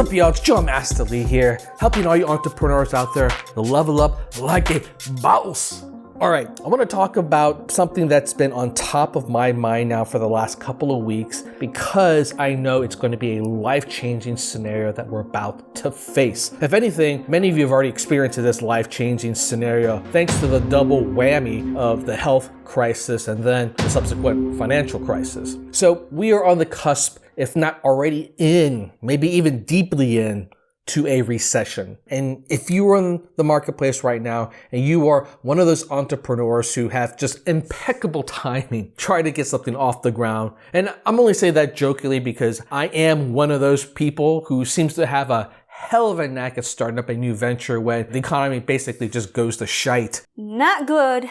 up, y'all? It's John Master Lee here, helping all you entrepreneurs out there to level up like a boss. All right, I want to talk about something that's been on top of my mind now for the last couple of weeks because I know it's going to be a life-changing scenario that we're about to face. If anything, many of you have already experienced this life-changing scenario thanks to the double whammy of the health crisis and then the subsequent financial crisis. So we are on the cusp, if not already in, maybe even deeply in, to a recession. And if you are in the marketplace right now and you are one of those entrepreneurs who have just impeccable timing, try to get something off the ground. And I'm only saying that jokingly because I am one of those people who seems to have a hell of a knack at starting up a new venture when the economy basically just goes to shite. Not good.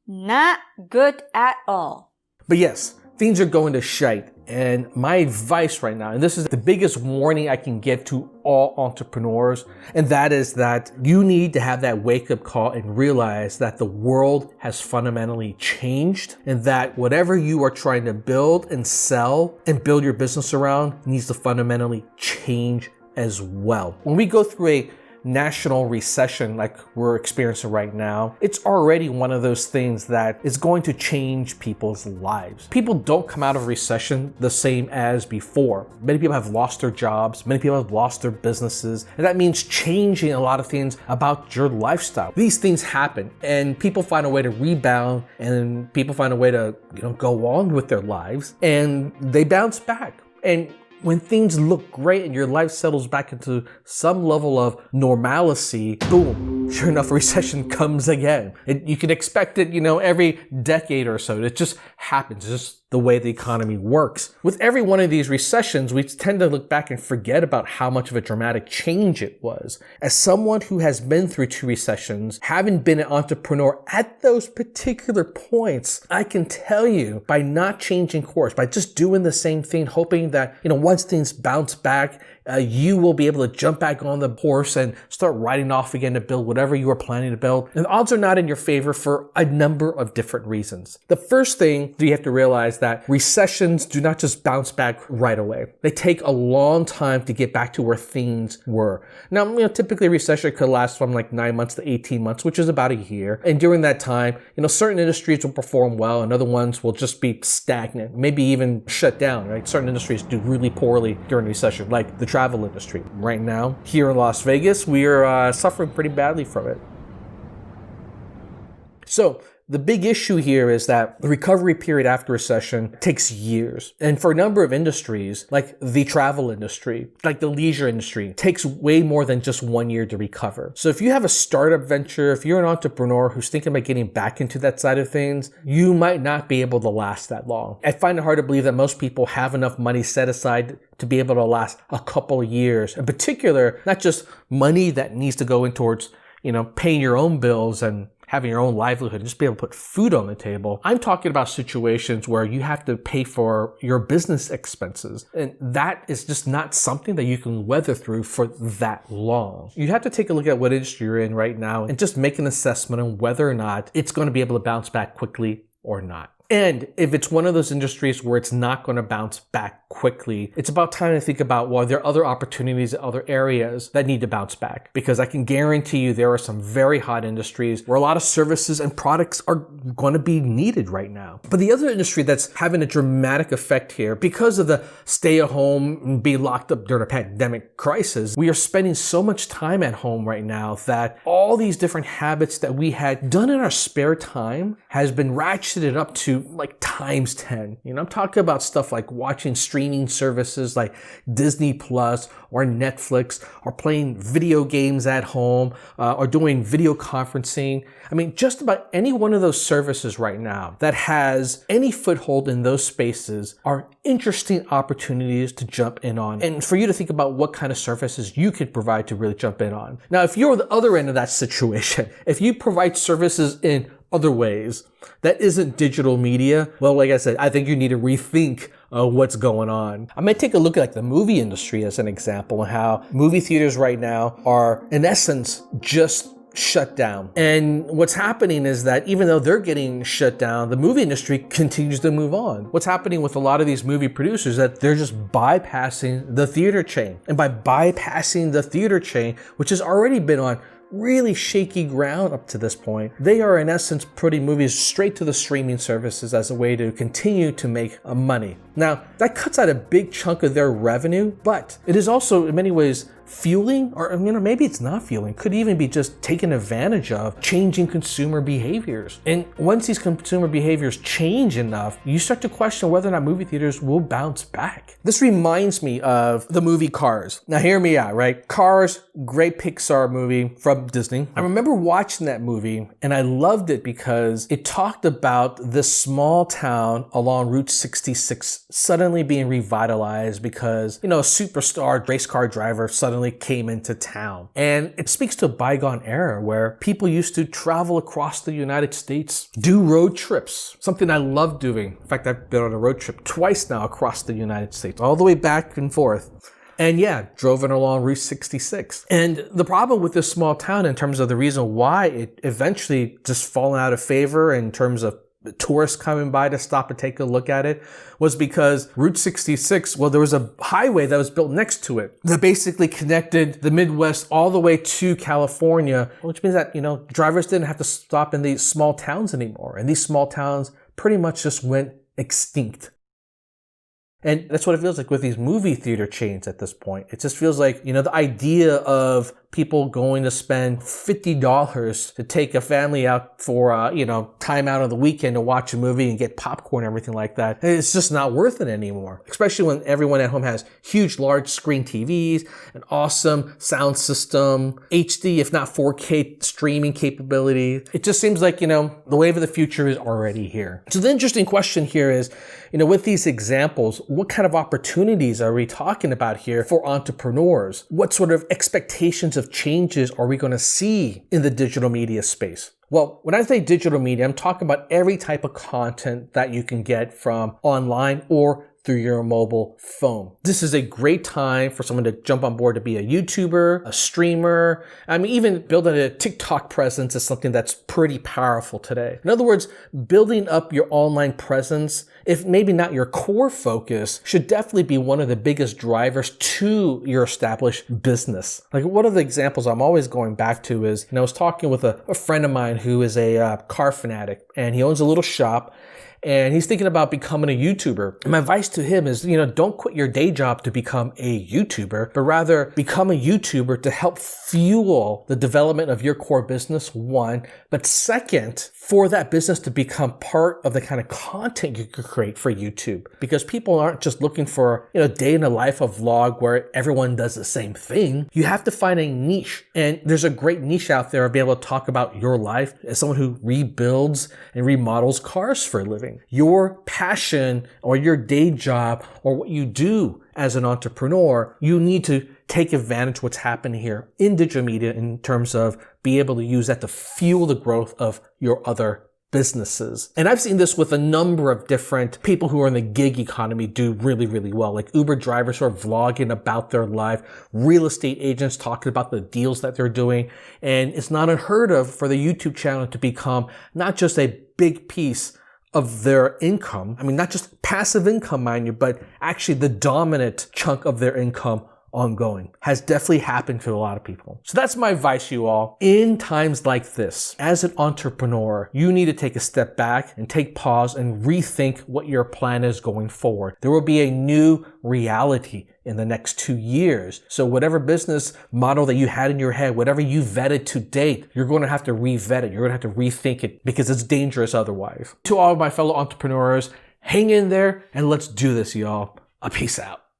Not good at all. But yes, things are going to shite. And my advice right now, and this is the biggest warning I can give to all entrepreneurs, and that is that you need to have that wake-up call and realize that the world has fundamentally changed and that whatever you are trying to build and sell and build your business around needs to fundamentally change as well. When we go through a national recession like we're experiencing right now, it's already one of those things that is going to change people's lives. People don't come out of recession the same as before. Many people have lost their jobs, many people have lost their businesses, and that means changing a lot of things about your lifestyle. These things happen and people find a way to rebound and people find a way to, go on with their lives and they bounce back. And when things look great and your life settles back into some level of normalcy, boom, sure enough, recession comes again. You can expect it, every decade or so. It just happens. It's just the way the economy works. With every one of these recessions, we tend to look back and forget about how much of a dramatic change it was. As someone who has been through 2 recessions, having been an entrepreneur at those particular points, I can tell you by not changing course, by just doing the same thing, hoping that, once things bounce back, you will be able to jump back on the horse and start riding off again to build whatever you are planning to build. And the odds are not in your favor for a number of different reasons. The first thing you have to realize that recessions do not just bounce back right away. They take a long time to get back to where things were. Now, typically a recession could last from like 9 months to 18 months, which is about a year. And during that time, certain industries will perform well and other ones will just be stagnant, maybe even shut down, right? Certain industries do really poorly during recession, like the travel industry. Right now, here in Las Vegas, we are suffering pretty badly from it. So the big issue here is that the recovery period after recession takes years. And for a number of industries, like the travel industry, like the leisure industry, takes way more than just 1 year to recover. So if you have a startup venture, if you're an entrepreneur who's thinking about getting back into that side of things, you might not be able to last that long. I find it hard to believe that most people have enough money set aside to be able to last a couple of years. In particular, not just money that needs to go in towards, paying your own bills and having your own livelihood, just be able to put food on the table. I'm talking about situations where you have to pay for your business expenses. And that is just not something that you can weather through for that long. You have to take a look at what industry you're in right now and just make an assessment on whether or not it's going to be able to bounce back quickly or not. And if it's one of those industries where it's not going to bounce back quickly, it's about time to think about, well, there are other opportunities in other areas that need to bounce back. Because I can guarantee you there are some very hot industries where a lot of services and products are going to be needed right now. But the other industry that's having a dramatic effect here, because of the stay at home and be locked up during a pandemic crisis, we are spending so much time at home right now that all these different habits that we had done in our spare time has been ratcheted up to like times 10. I'm talking about stuff like watching streaming services like Disney Plus or Netflix, or playing video games at home, or doing video conferencing. Just about any one of those services right now that has any foothold in those spaces are interesting opportunities to jump in on, and for you to think about what kind of services you could provide to really jump in on. Now, if you're the other end of that situation, if you provide services in other ways that isn't digital media, well, like I said, I think you need to rethink what's going on. I might take a look at the movie industry as an example, and how movie theaters right now are, in essence, just shut down. And what's happening is that even though they're getting shut down, the movie industry continues to move on. What's happening with a lot of these movie producers is that they're just bypassing the theater chain. And by bypassing the theater chain, which has already been on really shaky ground up to this point, they are in essence putting movies straight to the streaming services as a way to continue to make money. Now, that cuts out a big chunk of their revenue, but it is also in many ways fueling, or maybe it's not fueling, could even be just taken advantage of changing consumer behaviors. And once these consumer behaviors change enough, you start to question whether or not movie theaters will bounce back. This reminds me of the movie Cars. Now hear me out, right? Cars, great Pixar movie from Disney. I remember watching that movie and I loved it because it talked about this small town along Route 66 suddenly being revitalized because, a superstar race car driver suddenly came into town. And it speaks to a bygone era where people used to travel across the United States, do road trips, something I love doing. In fact, I've been on a road trip twice now across the United States, all the way back and forth. And yeah, drove it along Route 66. And the problem with this small town in terms of the reason why it eventually just fallen out of favor in terms of tourists coming by to stop and take a look at it was because Route 66, there was a highway that was built next to it that basically connected the Midwest all the way to California, which means that, drivers didn't have to stop in these small towns anymore. And these small towns pretty much just went extinct. And that's what it feels like with these movie theater chains at this point. It just feels like, the idea of people going to spend $50 to take a family out for, time out on the weekend to watch a movie and get popcorn and everything like that. It's just not worth it anymore. Especially when everyone at home has huge, large screen TVs, an awesome sound system, HD, if not 4K streaming capability. It just seems like, the wave of the future is already here. So the interesting question here is, with these examples, what kind of opportunities are we talking about here for entrepreneurs? What sort of expectations of changes are we going to see in the digital media space? Well, when I say digital media, I'm talking about every type of content that you can get from online or through your mobile phone. This is a great time for someone to jump on board to be a YouTuber, a streamer. Even building a TikTok presence is something that's pretty powerful today. In other words, building up your online presence, if maybe not your core focus, should definitely be one of the biggest drivers to your established business. Like one of the examples I'm always going back to is, I was talking with a friend of mine who is a car fanatic, and he owns a little shop. And he's thinking about becoming a YouTuber. And my advice to him is, don't quit your day job to become a YouTuber, but rather become a YouTuber to help fuel the development of your core business, one. But second, for that business to become part of the kind of content you could create for YouTube. Because people aren't just looking for, day in the life of vlog where everyone does the same thing. You have to find a niche. And there's a great niche out there to be able to talk about your life as someone who rebuilds and remodels cars for a living. Your passion or your day job or what you do as an entrepreneur, you need to take advantage of what's happening here in digital media in terms of be able to use that to fuel the growth of your other businesses. And I've seen this with a number of different people who are in the gig economy do really, really well. Like Uber drivers who are vlogging about their life, real estate agents talking about the deals that they're doing. And it's not unheard of for the YouTube channel to become not just a big piece of their income. Not just passive income, mind you, but actually the dominant chunk of their income ongoing. Has definitely happened to a lot of people. So that's my advice, you all. In times like this, as an entrepreneur, you need to take a step back and take pause and rethink what your plan is going forward. There will be a new reality in the next 2 years. So whatever business model that you had in your head, whatever you vetted to date, you're going to have to re-vet it. You're going to have to rethink it because it's dangerous otherwise. To all of my fellow entrepreneurs, hang in there and let's do this, y'all. Peace out.